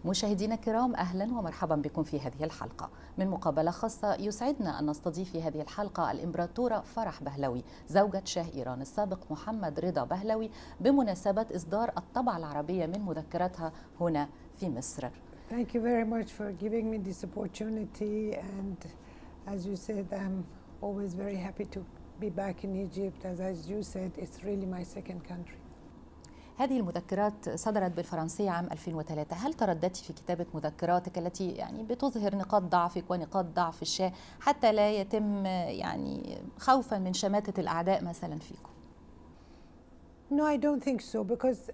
مشاهدينا الكرام، أهلا ومرحبا بكم في هذه الحلقة من مقابلة خاصة. يسعدنا أن نستضيف في هذه الحلقة الإمبراطورة فرح بهلوي زوجة شاه إيران السابق محمد رضا بهلوي بمناسبة إصدار الطبعة العربية من مذكراتها هنا في مصر. Thank you very much for giving me this opportunity, and as you said, I'm always very happy to be back in Egypt. As you said, it's really my second country. هذه المذكرات صدرت بالفرنسية عام 2003. هل ترددتي في كتابة مذكراتك التي بتظهر نقاط ضعفك ونقاط ضعف الشاه حتى لا يتم خوفا من شماتة الأعداء مثلا فيكم؟ No, I don't think so, because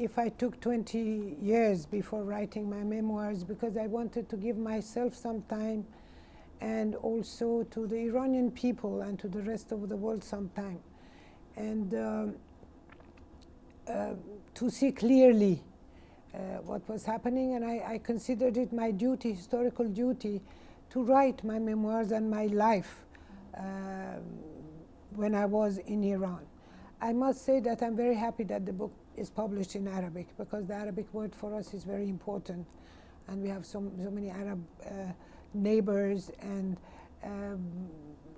if I took 20 years before writing my memoirs, because I wanted to give myself some time and also to the Iranian people and to the rest of the world some time, and to see clearly what was happening, and I considered it my duty, historical duty, to write my memoirs and my life when I was in Iran. I must say that I'm very happy that the book is published in Arabic, because the Arabic word for us is very important, and we have so many Arab neighbors, and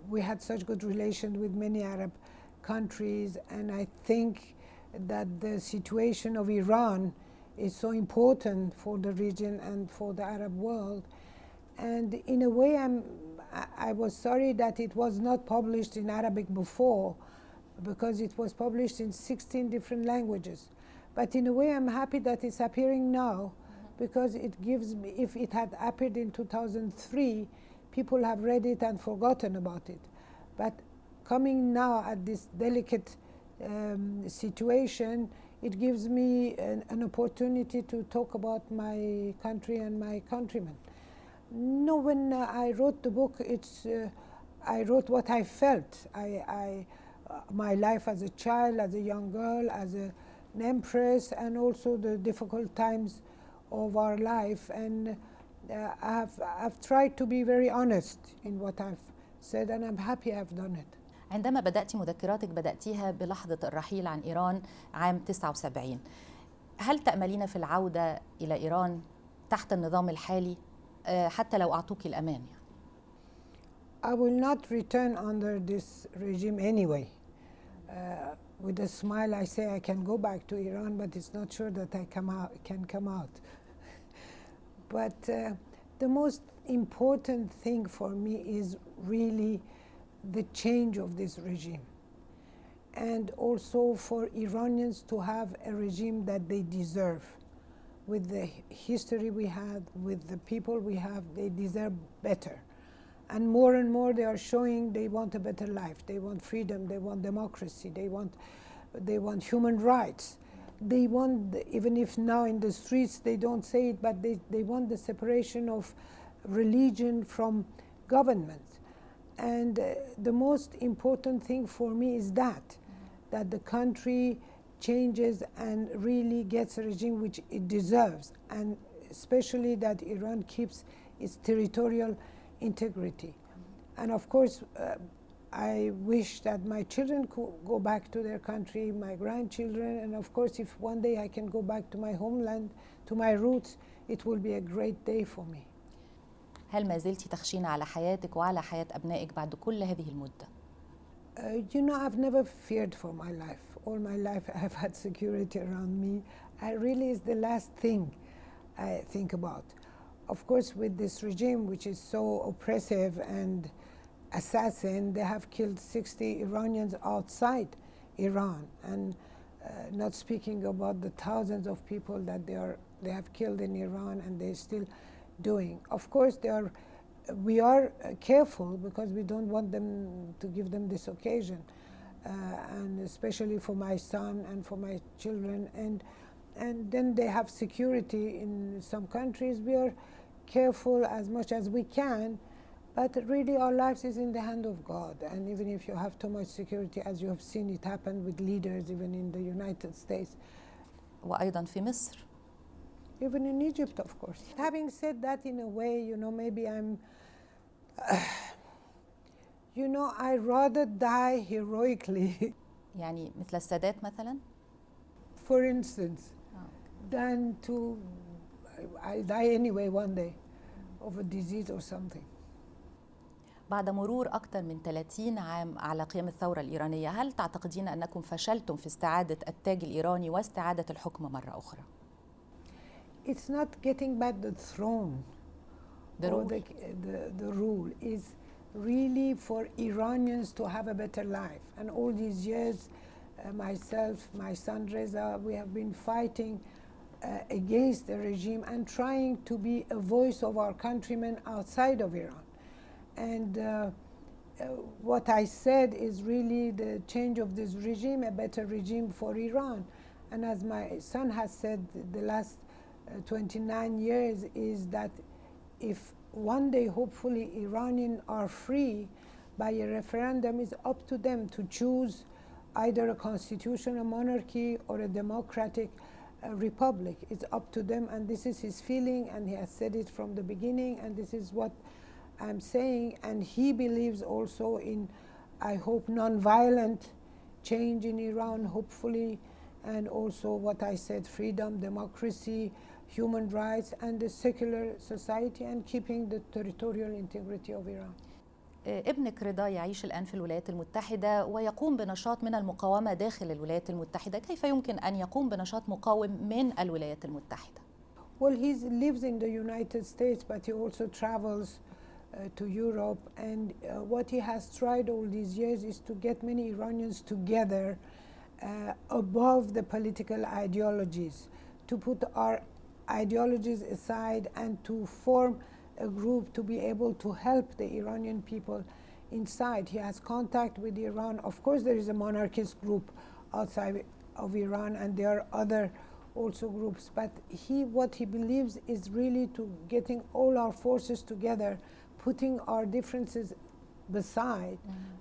we had such good relations with many Arab countries, and I think that the situation of Iran is so important for the region and for the Arab world. And in a way, I was sorry that it was not published in Arabic before, because it was published in 16 different languages. But in a way, I'm happy that it's appearing now, because it gives me, if it had appeared in 2003, people have read it and forgotten about it. But coming now at this delicate situation, it gives me an opportunity to talk about my country and my countrymen. No, when I wrote the book, I wrote what I felt. My life as a child, as a young girl, as an empress, and also the difficult times of our life. And I've tried to be very honest in what I've said, and I'm happy I've done it. عندما بدأتي مذكراتك بدأتيها بلحظة الرحيل عن إيران عام 79. هل تأملين في العودة إلى إيران تحت النظام الحالي حتى لو أعطوك الأمان؟ I will not return under this regime anyway. With a smile, I say I can go back to Iran, but it's not sure that I can come out. But the most important thing for me is really the change of this regime, and also for Iranians to have a regime that they deserve. With the history we had, with the people we have, they deserve better. And more they are showing they want a better life. They want freedom, they want democracy, they want human rights. They want, even if now in the streets they don't say it, but they want the separation of religion from government. And the most important thing for me is that the country changes and really gets a regime which it deserves, and especially that Iran keeps its territorial integrity. And of course, I wish that my children could go back to their country, my grandchildren, and of course, if one day I can go back to my homeland, to my roots, it will be a great day for me. هل ما زلتي تخشين على حياتك وعلى حياة أبنائك بعد كل هذه المدة؟ You know, I've never feared for my life. All my life I've had security around me. Really is the last thing I think about. Of course, with this regime, which is so oppressive and assassin, they have killed 60 Iranians outside Iran, and not speaking about the thousands of people that they have killed in Iran, and they're still doing. Of course, we are careful, because we don't want them to give them this occasion, and especially for my son and for my children. And then they have security in some countries. We are careful as much as we can, but really our lives is in the hand of God. And even if you have too much security, as you have seen it happen with leaders even in the United States. وأيضا في مصر. Even in Egypt, of course. Having said that, in a way, you know, maybe I'm, you know, I rather die heroically. يعني مثل السادات مثلا? For instance, than to, I'll die anyway one day of a disease or something. بعد مرور أكثر من 30 عام على قيام الثورة الإيرانية، هل تعتقدين أنكم فشلتم في استعادة التاج الإيراني واستعادة الحكم مرة أخرى؟ It's not getting back the throne. The rule. The rule is really for Iranians to have a better life. And all these years, myself, my son Reza, we have been fighting against the regime and trying to be a voice of our countrymen outside of Iran. And what I said is really the change of this regime, a better regime for Iran. And as my son has said, the last 29 years is that if one day hopefully Iranians are free by a referendum, it's up to them to choose either a constitutional monarchy or a democratic republic. It's up to them, and this is his feeling, and he has said it from the beginning, and this is what I'm saying. And he believes also in, I hope, non-violent change in Iran, hopefully, and also what I said, freedom, democracy, human rights, and the secular society, and keeping the territorial integrity of Iran. ابنك رضا يعيش الآن في الولايات المتحدة ويقوم بنشاط من المقاومة داخل الولايات المتحدة، كيف يمكن أن يقوم بنشاط مقاوم من الولايات المتحدة؟ Well, he lives in the United States, but he also travels to Europe, and what he has tried all these years is to get many Iranians together above the political ideologies, to put our ideologies aside and to form a group to be able to help the Iranian people inside. He has contact with Iran. Of course, there is a monarchist group outside of Iran, and there are other also groups, but what he believes is really to getting all our forces together, putting our differences beside,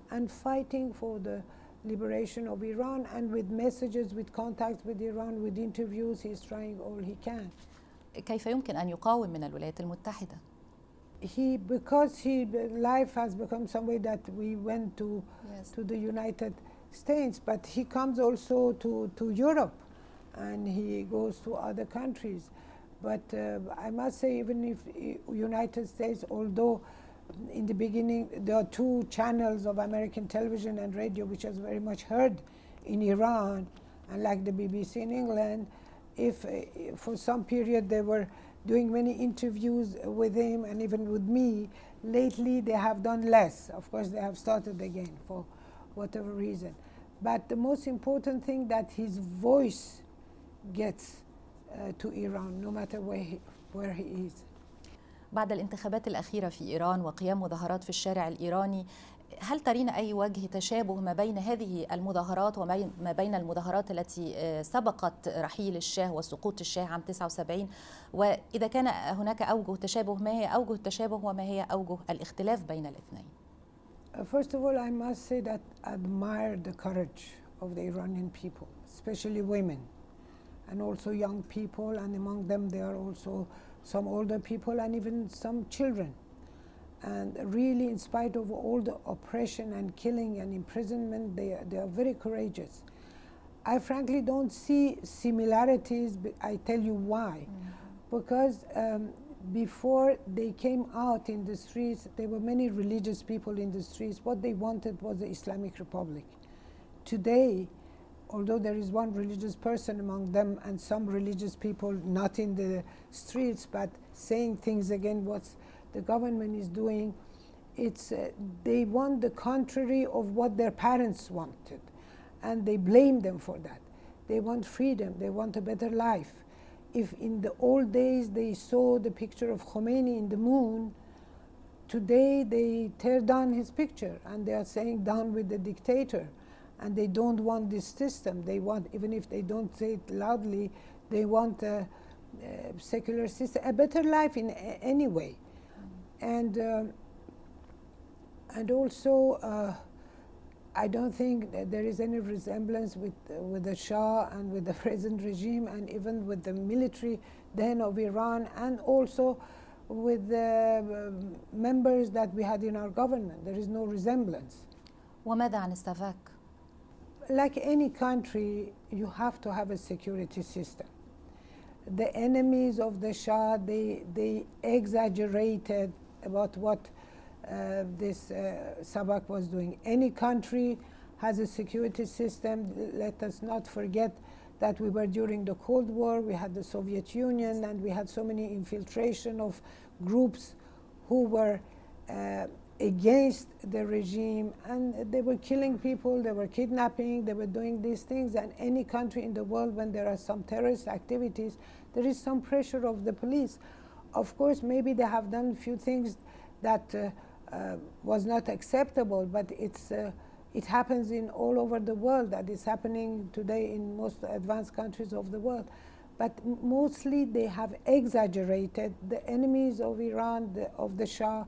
and fighting for the liberation of Iran, and with messages, with contacts with Iran, with interviews, he's trying all he can. كيف يمكن أن يقاوم من الولايات المتحدة؟ Because life has become some way that we went to the United States, but he comes also to Europe, and he goes to other countries. But I must say, even if United States, although in the beginning there are 2 channels of American television and radio which is very much heard in Iran, and like the BBC in England, if for some period they were doing many interviews with him and even with me, lately they have done less. Of course, they have started again for whatever reason. But the most important thing that his voice gets to Iran, no matter where he is. بعد الانتخابات الأخيرة في إيران وقيام مظاهرات في الشارع الإيراني، هل ترين أي وجه تشابه ما بين هذه المظاهرات وما بين المظاهرات التي سبقت رحيل الشاه وسقوط الشاه عام 79؟ وإذا كان هناك أوجه تشابه، ما هي أوجه التشابه وما هي أوجه الاختلاف بين الاثنين؟ First of all, I must say that I admire the courage of the Iranian people, especially women, and also young people, and among them there are also some older people and even some children. And really, in spite of all the oppression and killing and imprisonment, they are very courageous. I frankly don't see similarities, but I tell you why. Because before they came out in the streets, there were many religious people in the streets. What they wanted was the Islamic Republic. Today, although there is one religious person among them and some religious people not in the streets, but saying things again what the government is doing, it's they want the contrary of what their parents wanted, and they blame them for that. They want freedom, they want a better life. If in the old days they saw the picture of Khomeini in the moon, today they tear down his picture and they are saying down with the dictator. And they don't want this system. They want, even if they don't say it loudly, they want a secular system, a better life in any way. And also, I don't think that there is any resemblance with the Shah and with the present regime, and even with the military then of Iran, and also with the members that we had in our government. There is no resemblance. وماذا عن السافاك؟ Like any country, you have to have a security system. the enemies of the Shah, they exaggerated about what this Sabak was doing. Any country has a security system. Let us not forget that we were during the Cold War, we had the Soviet Union, and we had so many infiltration of groups who were against the regime, and they were killing people, they were kidnapping, they were doing these things. And any country in the world, when there are some terrorist activities, there is some pressure of the police. Of course, maybe they have done a few things that was not acceptable, but it happens in all over the world. That is happening today in most advanced countries of the world. But mostly they have exaggerated. The enemies of Iran, of the Shah,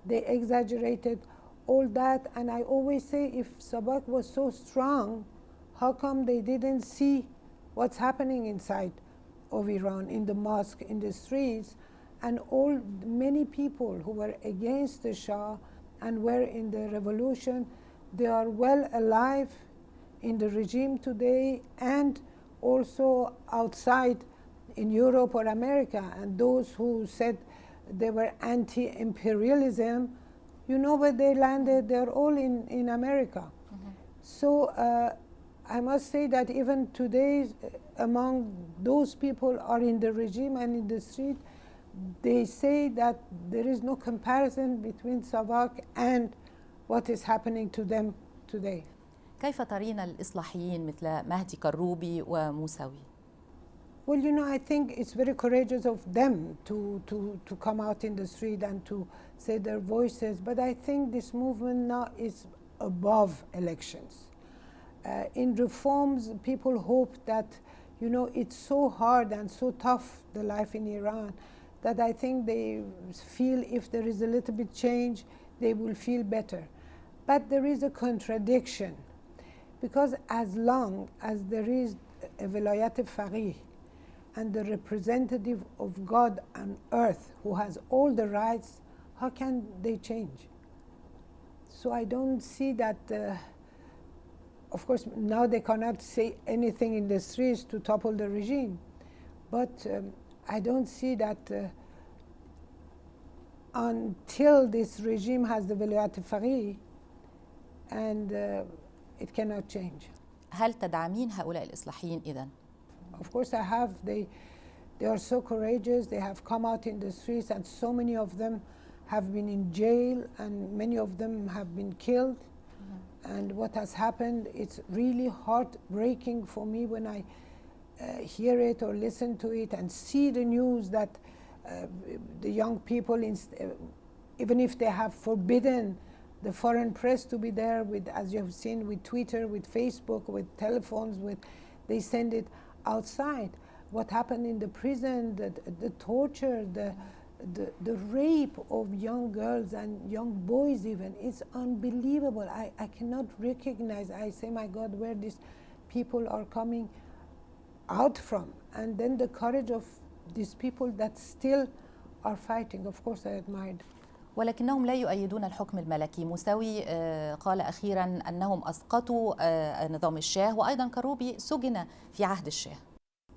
they exaggerated all that. And I always say, if Sabak was so strong, how come they didn't see what's happening inside of Iran, in the mosque, in the streets? And many people who were against the Shah and were in the revolution, they are well alive in the regime today, and also outside in Europe or America. And those who said they were anti-imperialism, you know where they landed? They're all in America. Mm-hmm. So I must say that even today, among those people are in the regime and in the street, they say that there is no comparison between Sabak and what is happening to them today. كيف ترين الإصلاحيين مثل مهدي كروبي وموسوي؟ Well, you know, I think it's very courageous of them to come out in the street and to say their voices. But I think this movement now is above elections. In reforms, people hope that, you know, it's so hard and so tough, the life in Iran, that I think they feel if there is a little bit change, they will feel better. But there is a contradiction, because as long as there is a velayat faqih and the representative of God on earth who has all the rights, how can they change? So I don't see that, of course, now they cannot say anything in the streets to topple the regime, but I don't see that until this regime has the velayat faqih, and it cannot change. هل تدعمين هؤلاء الإصلاحيين إذن؟ Of course I have. They are so courageous. They have come out in the streets, and so many of them have been in jail, and many of them have been killed. Mm-hmm. And what has happened, it's really heartbreaking for me when I hear it or listen to it and see the news that the young people, even if they have forbidden the foreign press to be there, with, as you have seen, with Twitter, with Facebook, with telephones, they send it outside. What happened in the prison, the torture, the rape of young girls and young boys even, it's unbelievable. I cannot recognize. I say, my God, where these people are coming out from. And then the courage of these people that still are fighting. Of course I admired. ولكنهم لا يؤيدون الحكم الملكي. موسوي قال أخيرا أنهم أسقطوا نظام الشاه، وأيضا كروبي سجن في عهد الشاه.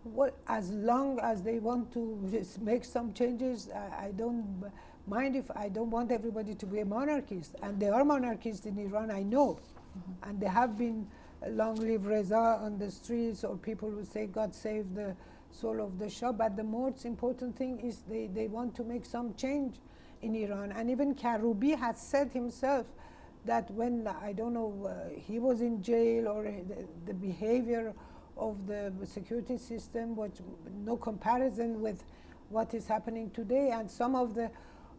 Well, as long as they want to make some changes, I don't mind. If I don't want everybody to be a monarchist, and there are monarchists in Iran, I know. Mm-hmm. And there have been long live Reza on the streets, or people who say God save the soul of the Shah. But the most important thing is they want to make some change in Iran. And even Karoubi has said himself that when, I don't know, he was in jail, or the behavior of the security system was no comparison with what is happening today. And some of the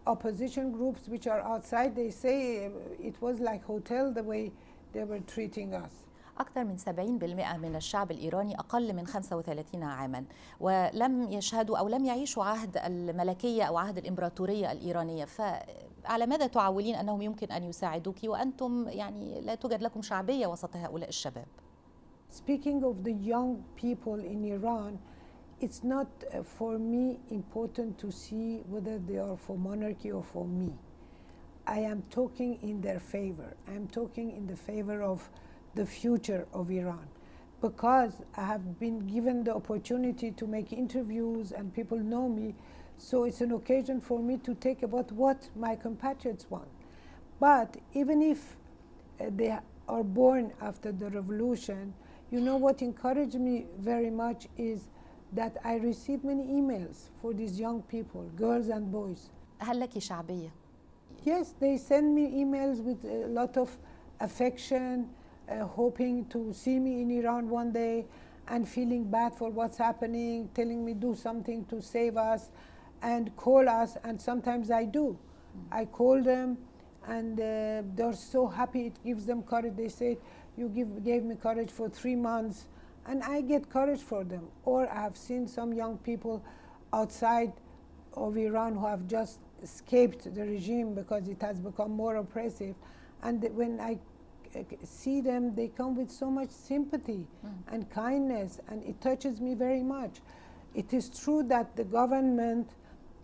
opposition groups which are outside, they say it was like hotel the way they were treating us. أكثر من 70% من الشعب الإيراني أقل من 35 عاما، ولم يشهدوا أو لم يعيشوا عهد الملكية أو عهد الإمبراطورية الإيرانية. فعلى ماذا تعولين أنهم يمكن أن يساعدوك وأنتم يعني لا توجد لكم شعبية وسط هؤلاء الشباب؟ Speaking of the young people in Iran, it's not for me important to see whether they are for monarchy or for me. I am talking in their favor. I am talking in the favor of the future of Iran. because I have been given the opportunity to make interviews and people know me. So it's an occasion for me to take about what my compatriots want. But even if they are born after the revolution, you know what encouraged me very much is that I receive many emails for these young people, girls and boys. هل لك شعبية؟ Yes, they send me emails with a lot of affection, hoping to see me in Iran one day and feeling bad for what's happening, telling me do something to save us and call us, and sometimes I do. I call them and they're so happy, it gives them courage. They say, you gave me courage for 3 months, and I get courage for them. Or I have seen some young people outside of Iran who have just escaped the regime because it has become more oppressive, and when I see them, they come with so much sympathy and kindness, and it touches me very much. It is true that the government,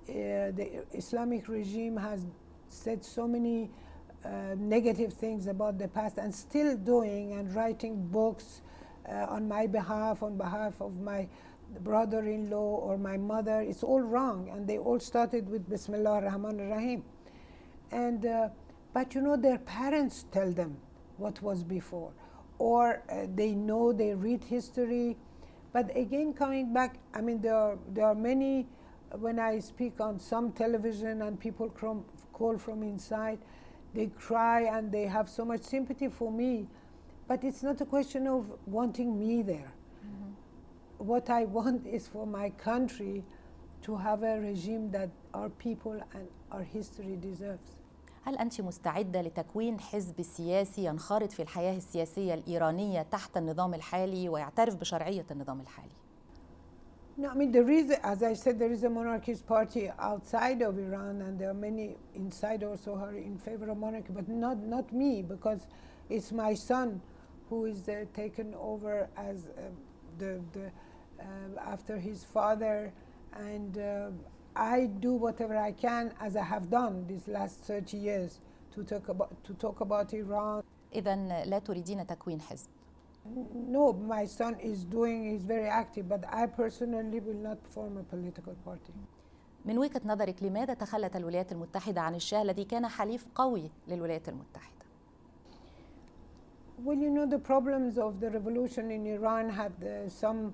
the Islamic regime, has said so many negative things about the past, and still doing and writing books on my behalf, on behalf of my brother-in-law or my mother. It's all wrong, and they all started with Bismillah ar-Rahman ar-Rahim. And but you know, their parents tell them what was before, or they know, they read history. But again, coming back, I mean, there are many, when I speak on some television and people call from inside, they cry and they have so much sympathy for me. But it's not a question of wanting me there. What I want is for my country to have a regime that our people and our history deserves. هل أنت مستعدة لتكوين حزب سياسي ينخرط في الحياة السياسية الإيرانية تحت النظام الحالي ويعترف بشرعية النظام الحالي؟ No, I mean, there is, as I said, there is a monarchist party outside of Iran, and there are many inside also who are in favor of monarchy, but not me, because it's my son who is taken over as after his father, and I do whatever I can, as I have done these last 30 years, to talk about Iran. إذن لا تريدين تكوين حزب؟ No, my son is very active, but I personally will not form a political party. من وجهة نظرك لماذا تخلت الولايات المتحدة عن الشاه الذي كان حليف قوي للولايات المتحدة؟ Well, you know, the problems of the revolution in Iran had some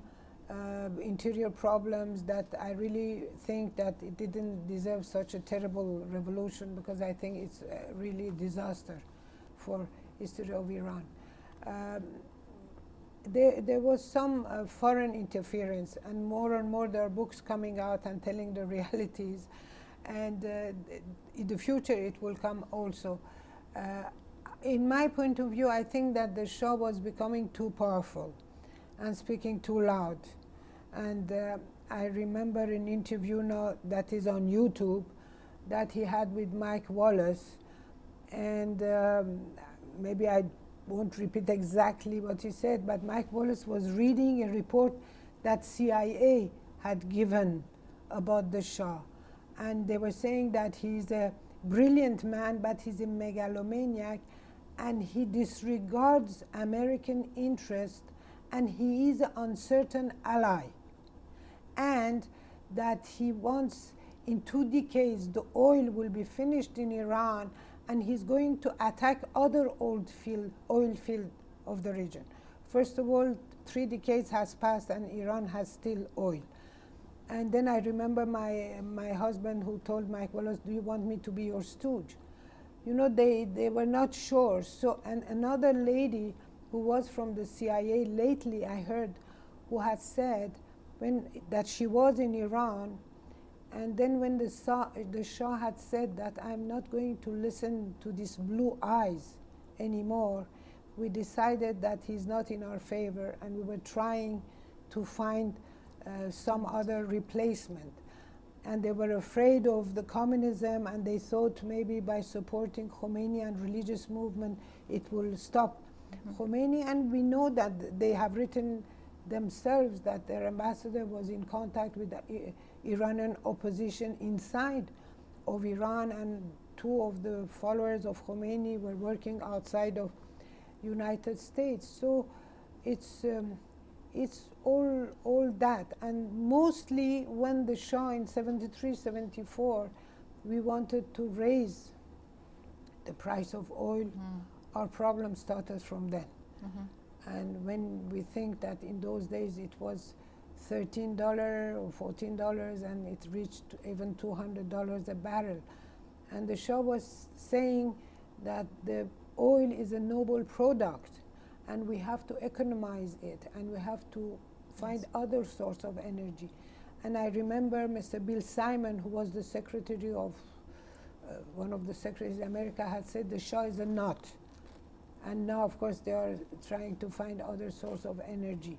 interior problems that I really think that it didn't deserve such a terrible revolution, because I think it's really a disaster for history of Iran. There was some foreign interference, and more there are books coming out and telling the realities, and in the future it will come also. In my point of view, I think that the Shah was becoming too powerful and speaking too loud. And I remember an interview now that is on YouTube that he had with Mike Wallace, and maybe I won't repeat exactly what he said, but Mike Wallace was reading a report that CIA had given about the Shah, and they were saying that he's a brilliant man, but he's a megalomaniac, and he disregards American interest, and he is an uncertain ally, and that he wants, in 2 decades, the oil will be finished in Iran, and he's going to attack other oil field of the region. First of all, 3 decades has passed and Iran has still oil. And then I remember my husband who told Mike Wallace, do you want me to be your stooge? You know, they were not sure. So, and another lady who was from the CIA lately, I heard, who had said that she was in Iran, and then when the Shah had said that I'm not going to listen to these blue eyes anymore, we decided that he's not in our favor, and we were trying to find some other replacement. And they were afraid of the communism, and they thought maybe by supporting Khomeini and religious movement it will stop Khomeini. And we know that they have written themselves that their ambassador was in contact with the Iranian opposition inside of Iran, and 2 of the followers of Khomeini were working outside of United States. So it's it's all that. And mostly when the Shah in 73, 74, we wanted to raise the price of oil, our problem started from then. And when we think that in those days it was $13 or $14 and it reached even $200 a barrel. And the Shah was saying that the oil is a noble product and we have to economize it and we have to find other source of energy. And I remember Mr. Bill Simon, who was the secretary of, one of the secretaries in America, had said the Shah is a nut. And now, of course, they are trying to find other source of energy.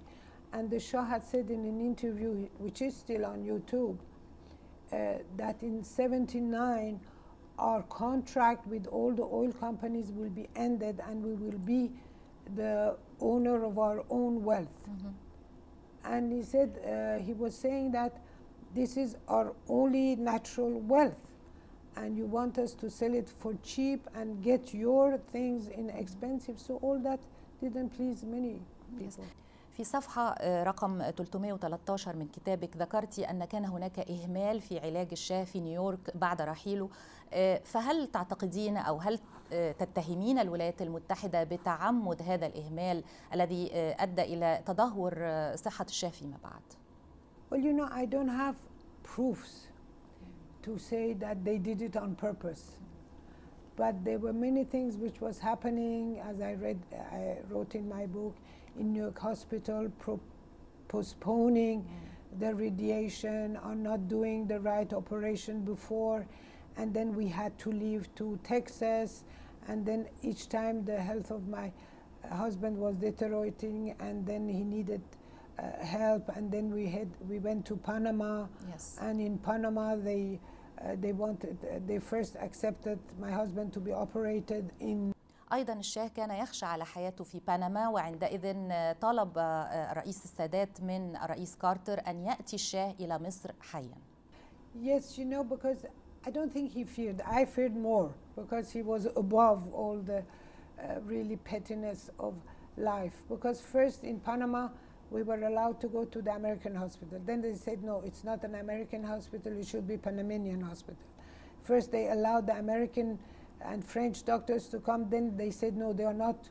And the Shah had said in an interview, which is still on YouTube, that in 79, our contract with all the oil companies will be ended and we will be the owner of our own wealth. And he said, he was saying that this is our only natural wealth and you want us to sell it for cheap and get your things inexpensive. So all that didn't please many people. في صفحة رقم 313 من كتابك ذكرتي أن كان هناك إهمال في علاج الشاه في نيويورك بعد رحيله، فهل تعتقدين أو هل تتهمين الولايات المتحدة بتعمد هذا الإهمال الذي أدى إلى تدهور صحة الشاه فيما بعد؟ Well, you know, I don't have proofs to say that they did it on purpose. But there were many things which was happening, as I wrote in my book, in New York Hospital, postponing the radiation or not doing the right operation before. And then we had to leave to Texas. And then each time the health of my husband was deteriorating and then he needed help. And then we went to Panama. Yes. And in Panama, they first accepted my husband to be operated in. أيضا الشاه كان يخشى على حياته في بنما، وعندئذ طلب الرئيس السادات من الرئيس كارتر أن يأتي الشاه إلى مصر حيا. Yes, you know, because I don't think he feared. I feared more because he was above all the really pettiness of life. Because first in Panama, we were allowed to go to the American hospital. Then they said, no, it's not an American hospital, it should be Panamanian hospital. First they allowed the American and French doctors to come, then they said, no, they are not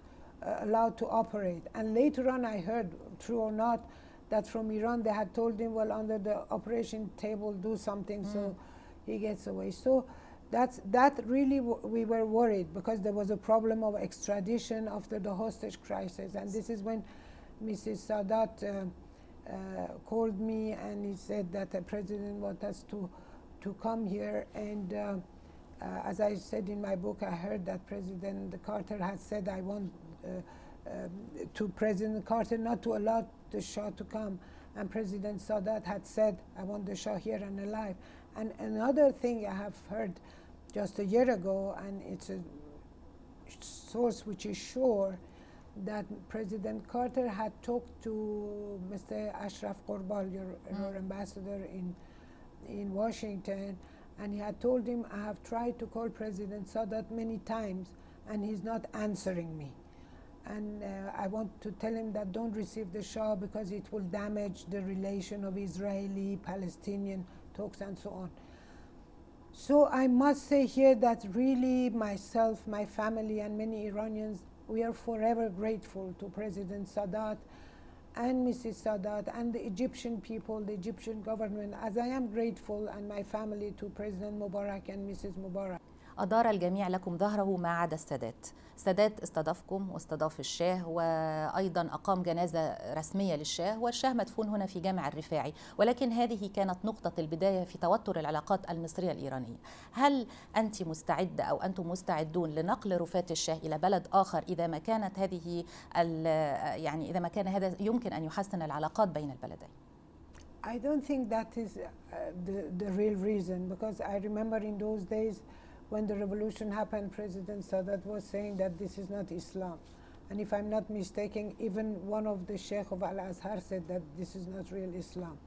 allowed to operate. And later on I heard, true or not, that from Iran they had told him, well, under the operation table, do something so he gets away. So that really we were worried because there was a problem of extradition after the hostage crisis. And this is when Mrs. Sadat called me and he said that the president wants us to come here. And as I said in my book, I heard that President Carter had said, I want to President Carter not to allow the Shah to come. And President Sadat had said, I want the Shah here and alive. And another thing I have heard just a year ago, and it's a source which is sure, that President Carter had talked to Mr. Ashraf Qorbal, your ambassador in Washington, and he had told him, I have tried to call President Sadat many times, and he's not answering me. And I want to tell him that don't receive the Shah because it will damage the relation of Israeli-Palestinian talks and so on. So I must say here that really myself, my family, and many Iranians, we are forever grateful to President Sadat and Mrs. Sadat and the Egyptian people, the Egyptian government, as I am grateful and my family to President Mubarak and Mrs. Mubarak. أدار الجميع لكم ظهره ما عدا السادات. السادات استضافكم واستضاف الشاه وأيضا أقام جنازة رسمية للشاه، والشاه مدفون هنا في جامع الرفاعي، ولكن هذه كانت نقطة البداية في توتر العلاقات المصرية الإيرانية. هل أنت مستعدة أو أنتم مستعدون لنقل رفاة الشاه إلى بلد آخر إذا ما كانت هذه يعني إذا ما كان هذا يمكن أن يحسن العلاقات بين البلدين؟ I don't think that is the real reason, because I remember in those days when the revolution happened, President Sadat was saying that this is not Islam. And if I'm not mistaken, even one of the Sheikh of Al-Azhar said that this is not real Islam.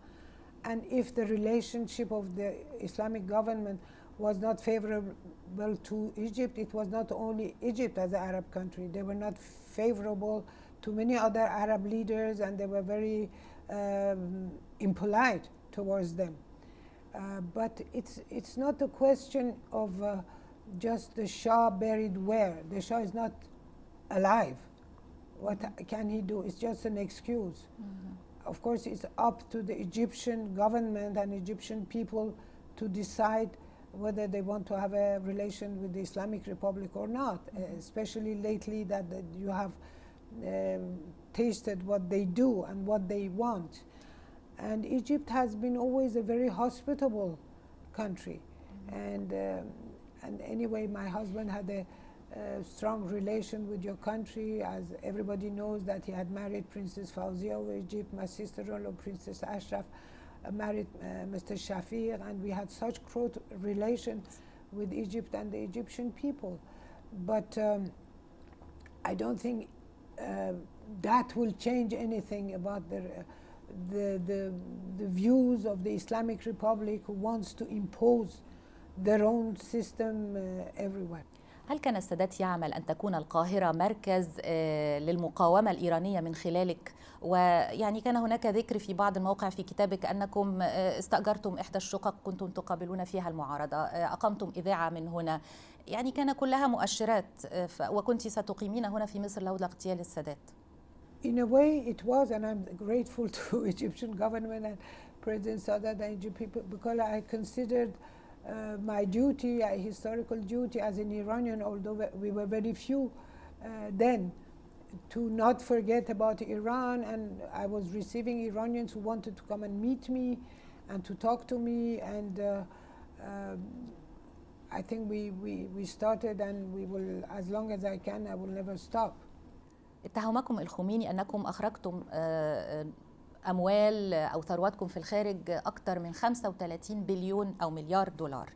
And if the relationship of the Islamic government was not favorable to Egypt, it was not only Egypt as an Arab country. They were not favorable to many other Arab leaders, and they were very impolite towards them. But it's not a question of just the Shah buried where. The Shah is not alive. What can he do? It's just an excuse. Of course, it's up to the Egyptian government and Egyptian people to decide whether they want to have a relation with the Islamic Republic or not, especially lately that you have tasted what they do and what they want. And Egypt has been always a very hospitable country. And anyway, my husband had a strong relation with your country, as everybody knows that he had married Princess Fawzia of Egypt, my sister-in-law, Princess Ashraf, married Mr. Shafiq, and we had such close relations with Egypt and the Egyptian people. But I don't think that will change anything about the views of the Islamic Republic, who wants to impose their own system everywhere. هل كان السادات يعمل أن تكون القاهرة مركز للمقاومة الإيرانية من خلالك؟ ويعني كان هناك ذكر في بعض المواقع في كتابك أنكم استأجرتم إحدى الشقق كنتم تقابلون فيها المعارضة، أقمتم إذاعة من هنا، يعني كان كلها مؤشرات، وكنت ستقيمين هنا في مصر لولا اغتيال السادات. In a way it was, and I'm grateful to Egyptian government and President Sadat and Egyptian people, because I considered my duty, a historical duty as an Iranian, although we were very few then, to not forget about Iran. And I was receiving Iranians who wanted to come and meet me and to talk to me. And I think we started, and we will, as long as I can, I will never stop. اتهمكم الخميني أنكم أخرجتم أموال أو ثرواتكم في الخارج أكثر من 35 بليون أو مليار دولار،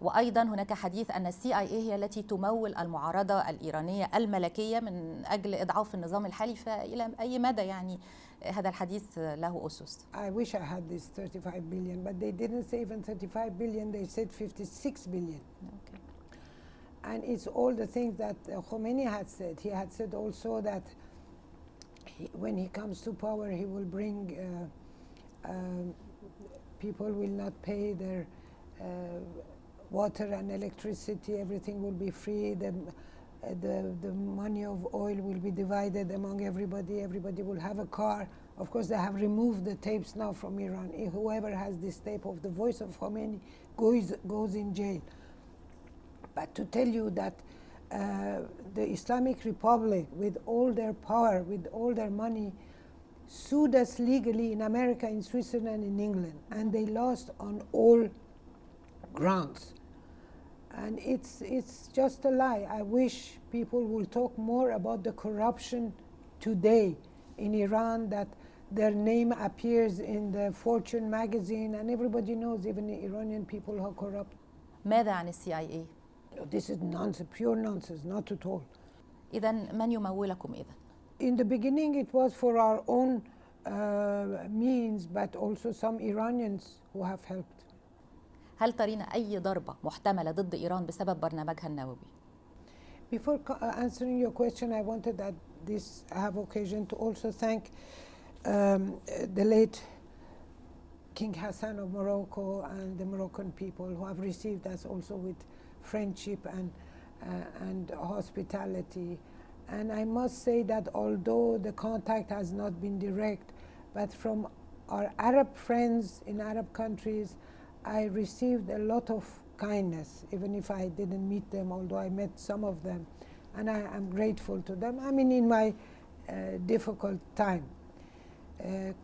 وأيضا هناك حديث أن CIA هي التي تمول المعارضة الإيرانية الملكية من أجل إضعاف النظام الحالي. فإلى أي مدى يعني هذا الحديث له أسس؟ I wish I had this 35 billion, but they didn't say even 35 billion, they said 56 billion. Okay. And it's all the things that Khomeini had said. He had said also that when he comes to power, he will bring people will not pay their water and electricity. Everything will be free. The money of oil will be divided among everybody. Everybody will have a car. Of course, they have removed the tapes now from Iran. Whoever has this tape of the voice of Khomeini goes in jail. But to tell you that the Islamic Republic, with all their power, with all their money, sued us legally in America, in Switzerland, in England, and they lost on all grounds. And it's just a lie. I wish people will talk more about the corruption today in Iran, that their name appears in the Fortune magazine, and everybody knows, even the Iranian people, how corrupt. ماذا عن CIA؟ This is nonsense, pure nonsense, not at all. إذن من يمولكم إذن؟ In the beginning it was for our own means, but also some Iranians who have helped. هل ترين أي ضربة محتملة ضد إيران بسبب برنامجها النووي؟ Before answering your question, I wanted at this have occasion to also thank the late King Hassan of Morocco and the Moroccan people who have received us also with friendship and hospitality. And I must say that although the contact has not been direct, but from our Arab friends in Arab countries, I received a lot of kindness, even if I didn't meet them, although I met some of them. And I am grateful to them, I mean, in my difficult time.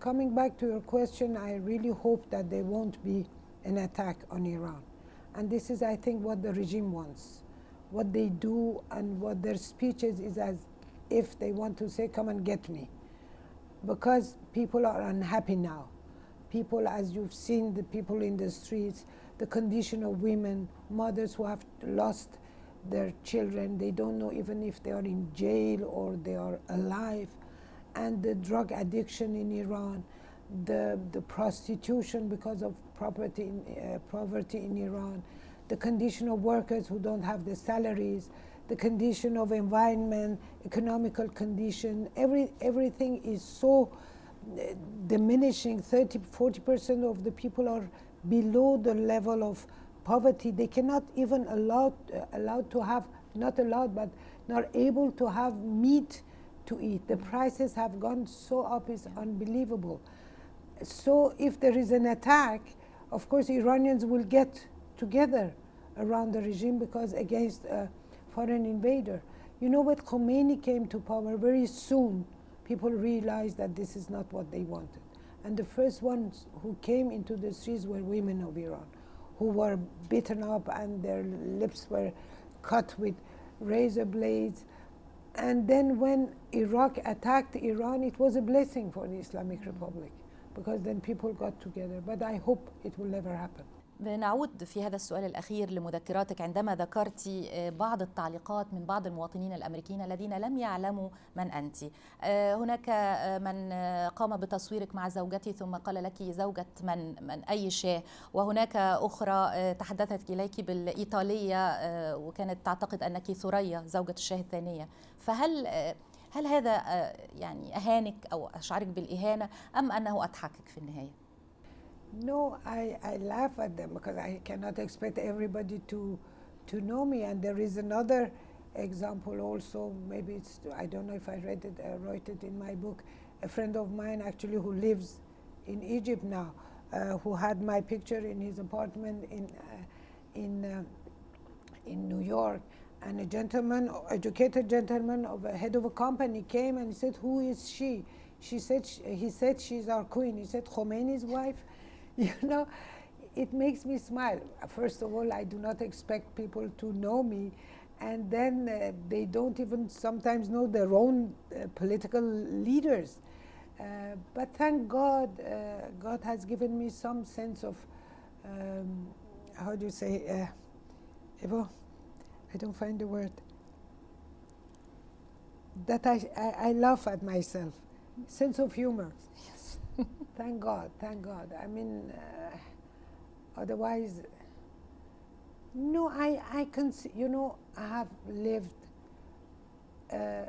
Coming back to your question, I really hope that there won't be an attack on Iran. And this is, I think, what the regime wants. What they do and what their speeches is as if they want to say, come and get me. Because people are unhappy now. People, as you've seen, the people in the streets, the condition of women, mothers who have lost their children, they don't know even if they are in jail or they are alive. And the drug addiction in Iran, the prostitution because of poverty in Iran, the condition of workers who don't have the salaries, the condition of environment, economical condition, everything is so diminishing. 40% of the people are below the level of poverty. They cannot even allowed to have, not allowed, but not able to have meat to eat. The prices have gone so up, it's unbelievable. So if there is an attack, of course Iranians will get together around the regime because against a foreign invader. You know, when Khomeini came to power, very soon people realized that this is not what they wanted. And the first ones who came into the streets were women of Iran, who were beaten up and their lips were cut with razor blades. And then when Iraq attacked Iran, it was a blessing for the Islamic Republic, because then people got together. But I hope it will never happen. بنعود في هذا السؤال الأخير لمذكراتك عندما ذكرتي بعض التعليقات من بعض المواطنين الأمريكيين الذين لم يعلموا من أنت. هناك من قام بتصويرك مع زوجتي ثم قال لك زوجة من أي شيء، وهناك أخرى تحدثت إليك بالإيطالية وكانت تعتقد أنك ثريا زوجة الشاه الثانية. هل هذا يعني أهانك أو أشعرك بالإهانة أم أنه أضحكك في النهاية؟ No, I laugh at them because I cannot expect everybody to know me. And there is another example also, maybe it's, I don't know if I wrote it in my book, a friend of mine actually who lives in Egypt now, who had my picture in his apartment in New York. And a gentleman, educated gentleman, of a head of a company came and he said, "Who is she?" He said, "She's our queen." He said, "Khomeini's wife?" You know, it makes me smile. First of all, I do not expect people to know me, and then they don't even sometimes know their own political leaders. But thank God, God has given me some sense of, how do you say, Evo? I don't find the word. That I laugh at myself. Sense of humor. Yes. Thank God, thank God. I mean, otherwise, no, I can see, you know, I have lived a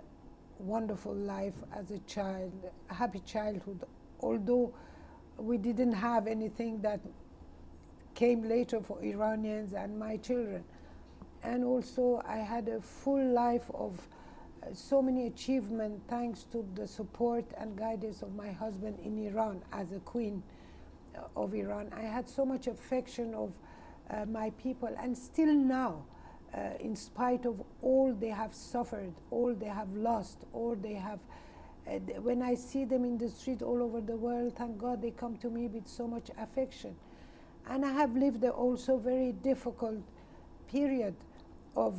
wonderful life as a child, a happy childhood, although we didn't have anything that came later for Iranians and my children. And also I had a full life of so many achievements thanks to the support and guidance of my husband in Iran as a queen of Iran. I had so much affection of my people, and still now, in spite of all they have suffered, all they have lost, all they have, when I see them in the street all over the world, thank God they come to me with so much affection. And I have lived also very difficult period of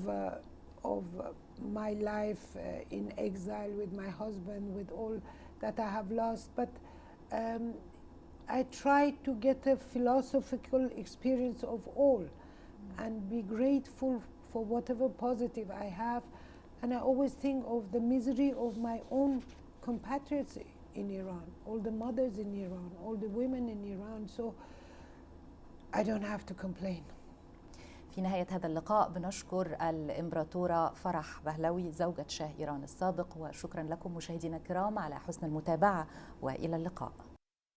my life in exile with my husband, with all that I have lost. But I try to get a philosophical experience of all and be grateful for whatever positive I have. And I always think of the misery of my own compatriots in Iran, all the mothers in Iran, all the women in Iran. So I don't have to complain. في نهاية هذا اللقاء بنشكر الإمبراطورة فرح بهلوي زوجة شاه إيران السابق، وشكرا لكم مشاهدينا الكرام على حسن المتابعة، وإلى اللقاء.